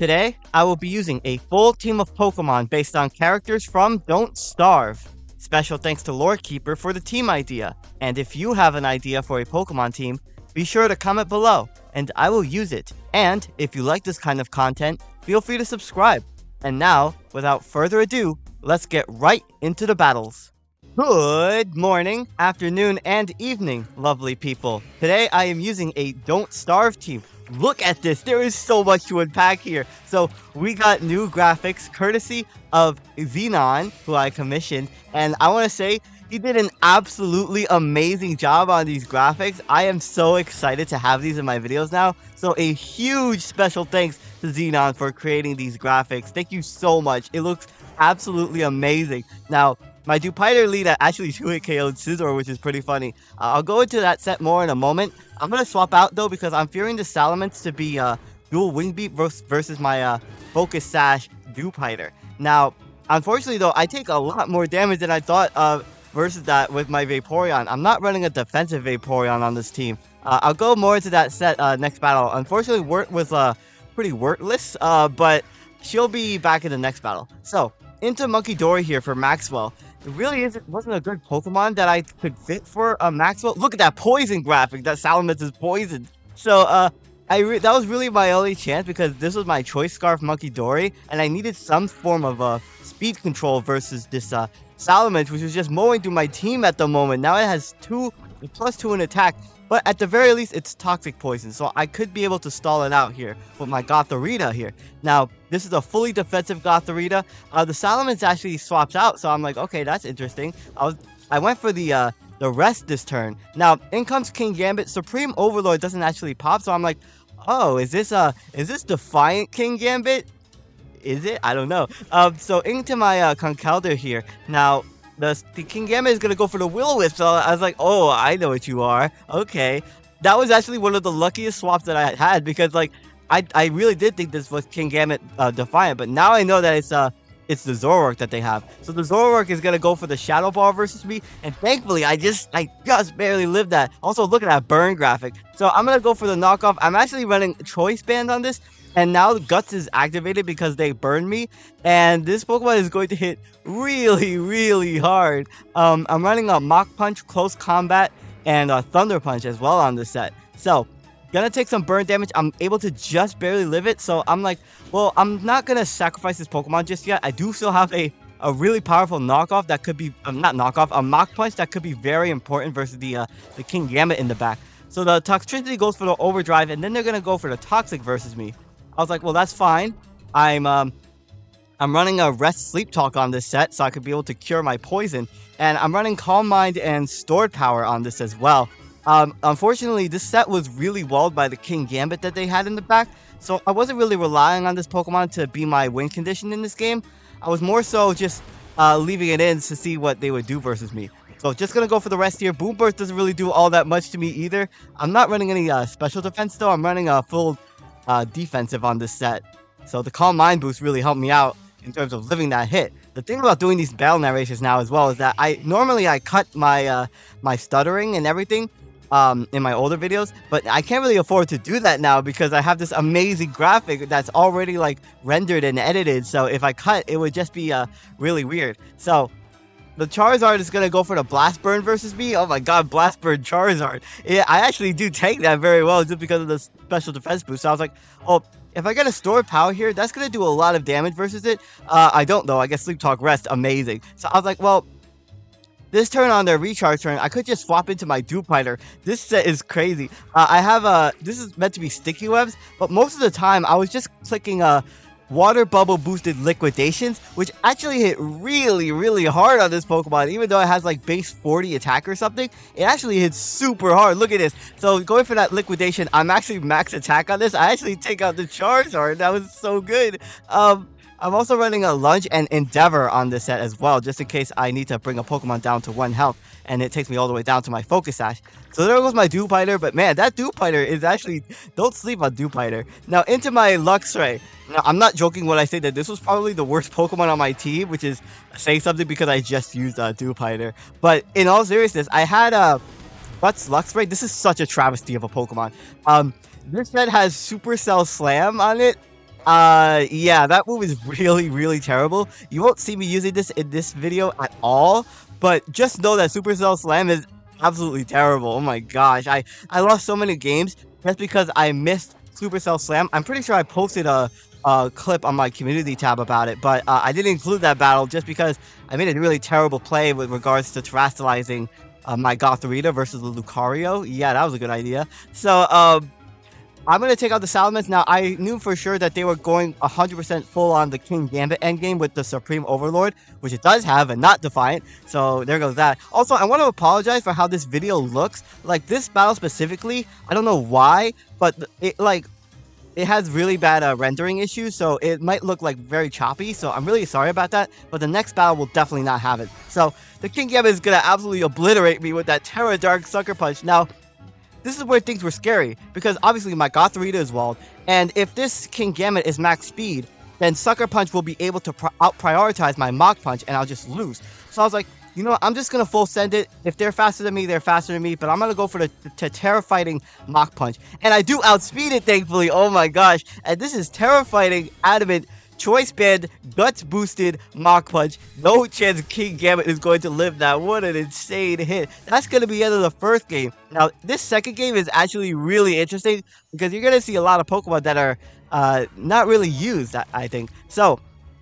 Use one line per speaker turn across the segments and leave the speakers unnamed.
Today, I will be using a full team of Pokemon based on characters from Don't Starve. Special thanks to Lorekeeper for the team idea, and if you have an idea for a Pokemon team, be sure to comment below, and I will use it. And if you like this kind of content, feel free to subscribe. And now, without further ado, let's get right into the battles. Good morning, afternoon, and evening, lovely people. Today I am using a Don't Starve team. Look at this, there is so much to unpack here. So we got new graphics courtesy of XENON, who I commissioned, and I want to say he did an absolutely amazing job on these graphics. I am so excited to have these in my videos now. So a huge special thanks to XENON for creating these graphics. Thank you so much. It looks absolutely amazing. Now, my Dewpider lead actually 2-hit KO'd Scizor, which is pretty funny. I'll go into that set more in a moment. I'm going to swap out, though, because I'm fearing the Salamence to be dual Wing Beat versus my Focus Sash Dewpider. Now, unfortunately, though, I take a lot more damage than I thought versus that with my Vaporeon. I'm not running a defensive Vaporeon on this team. I'll go more into that set next battle. Unfortunately, Wirt was pretty worthless, but she'll be back in the next battle. So, into Munkidori here for Maxwell. It really wasn't a good Pokemon that I could fit for Maxwell. Look at that poison graphic. That Salamence is poisoned. So, that was really my only chance because this was my Choice Scarf Munkidori, and I needed some form of speed control versus this Salamence, which was just mowing through my team at the moment. Now it has +2 in attack, but at the very least, it's Toxic Poison, so I could be able to stall it out here with my Gothorita here. Now, this is a fully defensive Gothorita. The Salamence actually swaps out, so I'm like, okay, that's interesting. I went for the rest this turn. Now, in comes Kingambit. Supreme Overlord doesn't actually pop, so I'm like, oh, is this Defiant Kingambit? Is it? I don't know. So into my Conkeldurr here. Now, the Kingambit is going to go for the Will-O-Wisp, so I was like, oh, I know what you are. Okay. That was actually one of the luckiest swaps that I had because, like, I really did think this was Kingambit Defiant, but now I know that it's the Zoroark that they have. So the Zoroark is going to go for the Shadow Ball versus me, and thankfully, I just barely lived that. Also, look at that burn graphic. So I'm going to go for the knockoff. I'm actually running Choice Band on this, and now Guts is activated because they burned me, and this Pokemon is going to hit really, really hard. I'm running a Mach Punch, Close Combat, and a Thunder Punch as well on this set. So, gonna take some burn damage. I'm able to just barely live it, so I'm like, well, I'm not gonna sacrifice this Pokemon just yet. I do still have a really powerful knockoff that could be, not knockoff, a Mach Punch that could be very important versus the Kingambit in the back. So the Toxtricity goes for the Overdrive, and then they're gonna go for the Toxic versus me. I was like, well, that's fine. I'm running a Rest Sleep Talk on this set, so I could be able to cure my poison. And I'm running Calm Mind and Stored Power on this as well. Unfortunately, this set was really walled by the Kingambit that they had in the back, so I wasn't really relying on this Pokemon to be my win condition in this game. I was more so just leaving it in to see what they would do versus me. So just gonna go for the rest here. Boom Burst doesn't really do all that much to me either. I'm not running any special defense though. I'm running a full defensive on this set. So the Calm Mind boost really helped me out in terms of living that hit. The thing about doing these battle narrations now as well is that I normally cut my my stuttering and everything in my older videos, but I can't really afford to do that now because I have this amazing graphic that's already like rendered and edited. So if I cut, it would just be really weird. So the Charizard is going to go for the Blast Burn versus me. Oh my god, Blast Burn Charizard. Yeah, I actually do take that very well just because of the special defense boost. So I was like, oh, if I get a Stored Power here, that's going to do a lot of damage versus it. I don't though. I guess Sleep Talk Rest, amazing. So I was like, well, this turn on their recharge turn, I could just swap into my Dewpider. This set is crazy. I have this is meant to be Sticky Webs, but most of the time I was just clicking Water Bubble boosted Liquidations, which actually hit really, really hard on this Pokemon. Even though it has like base 40 attack or something, it actually hits super hard. Look at this. So going for that Liquidation, I'm actually max attack on this. I actually take out the Charizard. That was so good. I'm also running a Lunge and Endeavor on this set as well, just in case I need to bring a Pokemon down to 1 health, and it takes me all the way down to my Focus Sash. So there goes my Dewpider, but man, that Dewpider is actually, don't sleep on Dewpider. Now into my Luxray. Now, I'm not joking when I say that this was probably the worst Pokemon on my team, which is saying something because I just used Dewpider. But in all seriousness, I had Guts Luxray. This is such a travesty of a Pokemon. This set has Supercell Slam on it, Yeah, that move is really, really terrible. You won't see me using this in this video at all, but just know that Supercell Slam is absolutely terrible. Oh my gosh, I lost so many games just because I missed Supercell Slam. I'm pretty sure I posted a clip on my community tab about it, but I didn't include that battle just because I made a really terrible play with regards to terastallizing my Gothorita versus the Lucario. Yeah, that was a good idea. So, I'm going to take out the Salamence. Now, I knew for sure that they were going 100% full on the King Gambit endgame with the Supreme Overlord, which it does have and not Defiant. So there goes that. Also, I want to apologize for how this video looks. Like, this battle specifically, I don't know why, but it has really bad rendering issues, so it might look like very choppy, so I'm really sorry about that, but the next battle will definitely not have it. So, the King Gambit is going to absolutely obliterate me with that Terra Dark Sucker Punch. Now, this is where things were scary, because obviously my Gothorita is walled, and if this King Gambit is max speed, then Sucker Punch will be able to out-prioritize my Mach Punch, and I'll just lose. So I was like, you know what, I'm just going to full send it. If they're faster than me, they're faster than me, but I'm going to go for the Terra-fighting Mach Punch. And I do outspeed it, thankfully, oh my gosh. And this is Terra-fighting Adamant Choice Band, Guts Boosted Mach Punch. No chance King Gambit is going to live that. What an insane hit. That's going to be the end of the first game. Now, this second game is actually really interesting because you're going to see a lot of Pokemon that are not really used, I think. So,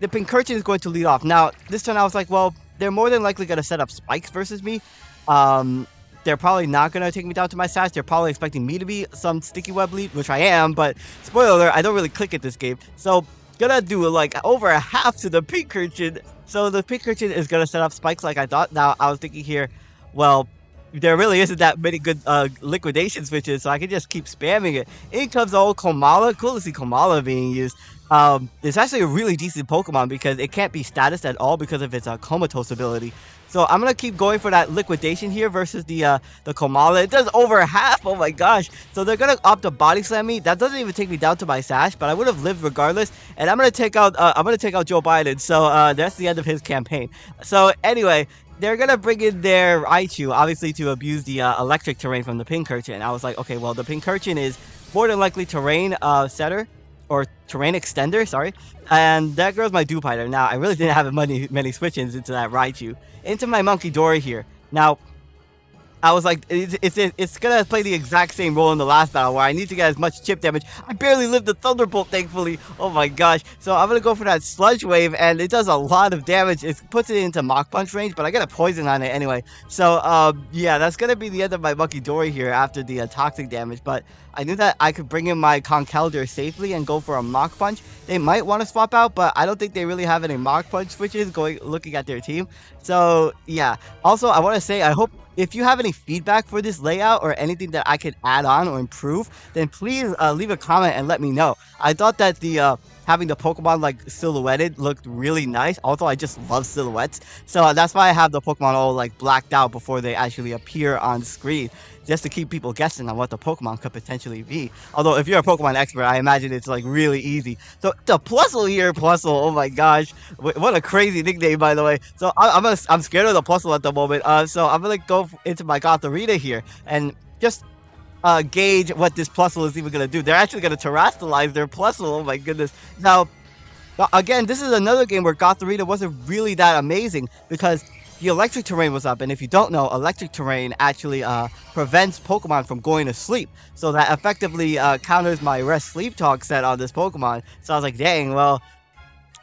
the Pincurchin is going to lead off. Now, this turn I was like, well, they're more than likely going to set up spikes versus me. They're probably not going to take me down to my sash. They're probably expecting me to be some Sticky Web lead, which I am, but spoiler alert, I don't really click at this game. So, gonna do like over a half to the Pincurchin. So the Pincurchin is gonna set up spikes like I thought. Now I was thinking here, well, there really isn't that many good liquidation switches, so I can just keep spamming it. In comes the old Komala. Cool to see Komala being used. It's actually a really decent Pokemon because it can't be status at all because of its comatose ability. So I'm gonna keep going for that liquidation here versus the Komala. It does over half. Oh my gosh! So they're gonna opt to body slam me. That doesn't even take me down to my sash, but I would have lived regardless. And I'm gonna take out Joe Biden. So that's the end of his campaign. So anyway, they're gonna bring in their Raichu, obviously to abuse the electric terrain from the Pincurchin. I was like, okay, well the Pincurchin is more than likely terrain setter. Or terrain extender, sorry. And that girl's my Dewpider. Now, I really didn't have many switch-ins into that Raichu. Into my Monkey Dory here. Now, I was like, it's gonna play the exact same role in the last battle where I need to get as much chip damage. I barely lived the Thunderbolt, thankfully. Oh my gosh. So I'm gonna go for that Sludge Wave, and it does a lot of damage. It puts it into Mach Punch range, but I get a poison on it anyway. So, yeah, that's gonna be the end of my Monkey Dory here after the toxic damage. But I knew that I could bring in my Conkeldurr safely and go for a Mach Punch. They might want to swap out, but I don't think they really have any Mach Punch switches looking at their team. So, yeah. Also, I want to say, I hope if you have any feedback for this layout or anything that I could add on or improve, then please leave a comment and let me know. I thought that the having the Pokemon like silhouetted looked really nice. Also, I just love silhouettes. So that's why I have the Pokemon all like blacked out before they actually appear on screen, just to keep people guessing on what the Pokemon could potentially be. Although, if you're a Pokemon expert, I imagine it's like really easy. So, the Plusle here, Plusle, oh my gosh. What a crazy nickname, by the way. So, I'm scared of the Plusle at the moment. So, I'm gonna go into my Gothorita here and just gauge what this Plusle is even gonna do. They're actually gonna terastallize their Plusle, oh my goodness. Now, again, this is another game where Gothorita wasn't really that amazing because the electric terrain was up, and if you don't know, electric terrain actually prevents Pokemon from going to sleep. So that effectively counters my rest sleep talk set on this Pokemon. So I was like, dang, well,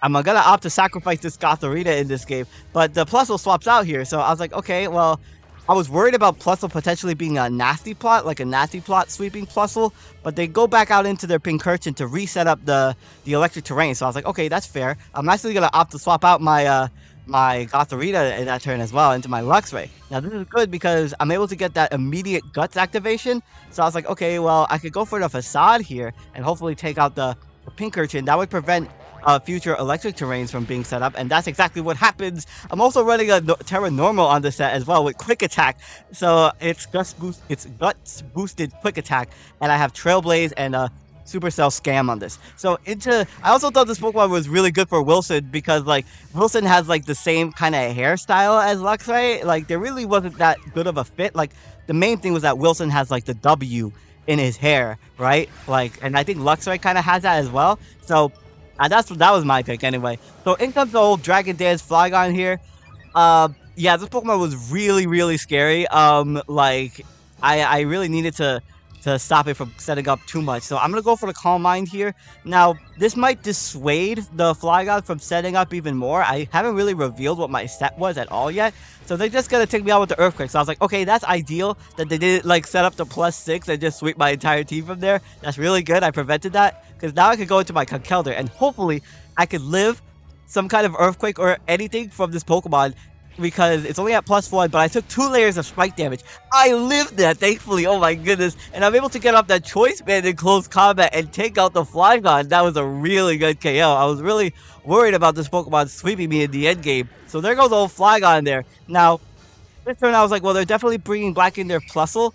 I'm gonna opt to sacrifice this Gothorita in this game. But the Plusle swaps out here, so I was like, okay, well, I was worried about Plusle potentially being a nasty plot, like a nasty plot sweeping Plusle, but they go back out into their Pincurchin to reset up the electric terrain. So I was like, okay, that's fair. I'm actually gonna opt to swap out my my Gothorita in that turn as well into my Luxray. Now this is good because I'm able to get that immediate Guts activation. So I was like, okay, well, I could go for the Facade here and hopefully take out the Pincurchin. That would prevent future electric terrains from being set up, and that's exactly what happens. I'm also running a Terra Normal on the set as well with Quick Attack. So it's Guts boosted Quick Attack, and I have Trailblaze and Supercell Scam on this. So I also thought this Pokemon was really good for Wilson because like Wilson has like the same kind of hairstyle as Luxray. Like there really wasn't that good of a fit. Like the main thing was that Wilson has like the W in his hair, right? Like, and I think Luxray kind of has that as well. So that was my pick anyway. So in comes the old Dragon Dance Flygon here. Yeah, this Pokemon was really, really scary. Like I really needed to stop it from setting up too much. So I'm gonna go for the Calm Mind here. Now, this might dissuade the Flygon from setting up even more. I haven't really revealed what my set was at all yet. So they're just gonna take me out with the Earthquake. So I was like, okay, that's ideal that they didn't like set up the +6 and just sweep my entire team from there. That's really good. I prevented that because now I could go into my Conkeldurr and hopefully I could live some kind of Earthquake or anything from this Pokemon because it's only at +1, but I took 2 layers of strike damage. I lived that, thankfully. Oh my goodness. And I'm able to get off that Choice Band in close combat and take out the Flygon. That was a really good KO. I was really worried about this Pokemon sweeping me in the end game. So there goes old Flygon there. Now, this turn I was like, well, they're definitely bringing back in their Plusle.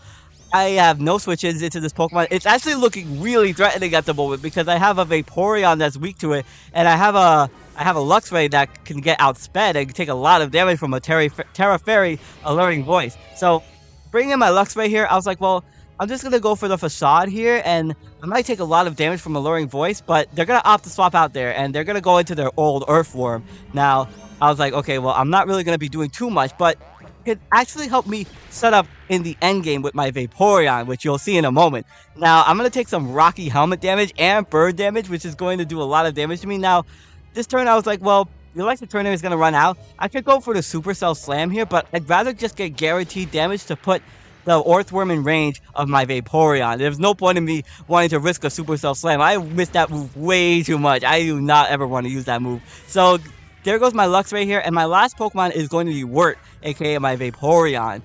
I have no switches into this Pokemon. It's actually looking really threatening at the moment because I have a Vaporeon that's weak to it, and I have a Luxray that can get outsped and take a lot of damage from a Terra Fairy Alluring Voice. So, bringing in my Luxray here, I was like, well, I'm just gonna go for the Facade here, and I might take a lot of damage from Alluring Voice, but they're gonna opt to swap out there, and they're gonna go into their old Earthworm. Now, I was like, okay, well, I'm not really gonna be doing too much, but could actually help me set up in the end game with my Vaporeon, which you'll see in a moment. Now, I'm going to take some Rocky Helmet damage and Bird damage, which is going to do a lot of damage to me. Now, this turn I was like, well, the Electric Tornado is going to run out. I could go for the Supercell Slam here, but I'd rather just get guaranteed damage to put the Earthworm in range of my Vaporeon. There's no point in me wanting to risk a Supercell Slam. I missed that move way too much. I do not ever want to use that move. So, there goes my Luxray here, and my last Pokemon is going to be Wirt, aka my Vaporeon.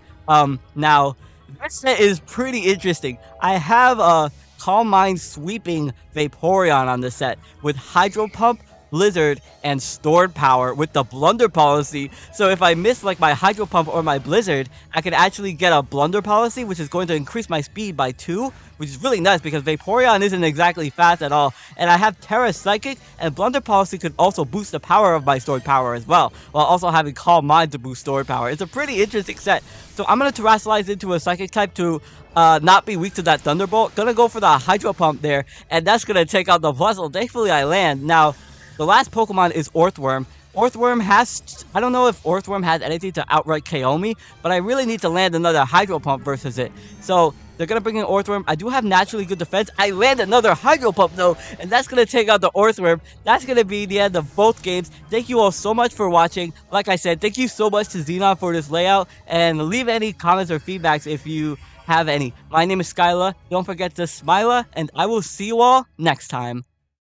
Now, this set is pretty interesting. I have a Calm Mind sweeping Vaporeon on the set with Hydro Pump, Blizzard, and Stored Power with the Blunder Policy. So if I miss like my Hydro Pump or my Blizzard, I can actually get a Blunder Policy, which is going to increase my speed by 2, which is really nice because Vaporeon isn't exactly fast at all. And I have Terra Psychic, and Blunder Policy could also boost the power of my Stored Power as well, while also having Calm Mind to boost Stored Power. It's a pretty interesting set. So I'm going to Terrasilize into a Psychic type to not be weak to that Thunderbolt. Gonna go for the Hydro Pump there, and that's gonna take out the Plusle. Thankfully I land. Now, the last Pokemon is Earthworm. Earthworm has... I don't know if Earthworm has anything to outright KO me, but I really need to land another Hydro Pump versus it. So, they're going to bring in Earthworm. I do have naturally good defense. I land another Hydro Pump though, and that's going to take out the Earthworm. That's going to be the end of both games. Thank you all so much for watching. Like I said, thank you so much to XENON for this layout, and leave any comments or feedbacks if you have any. My name is SkyLaaa. Don't forget to smile, and I will see you all next time.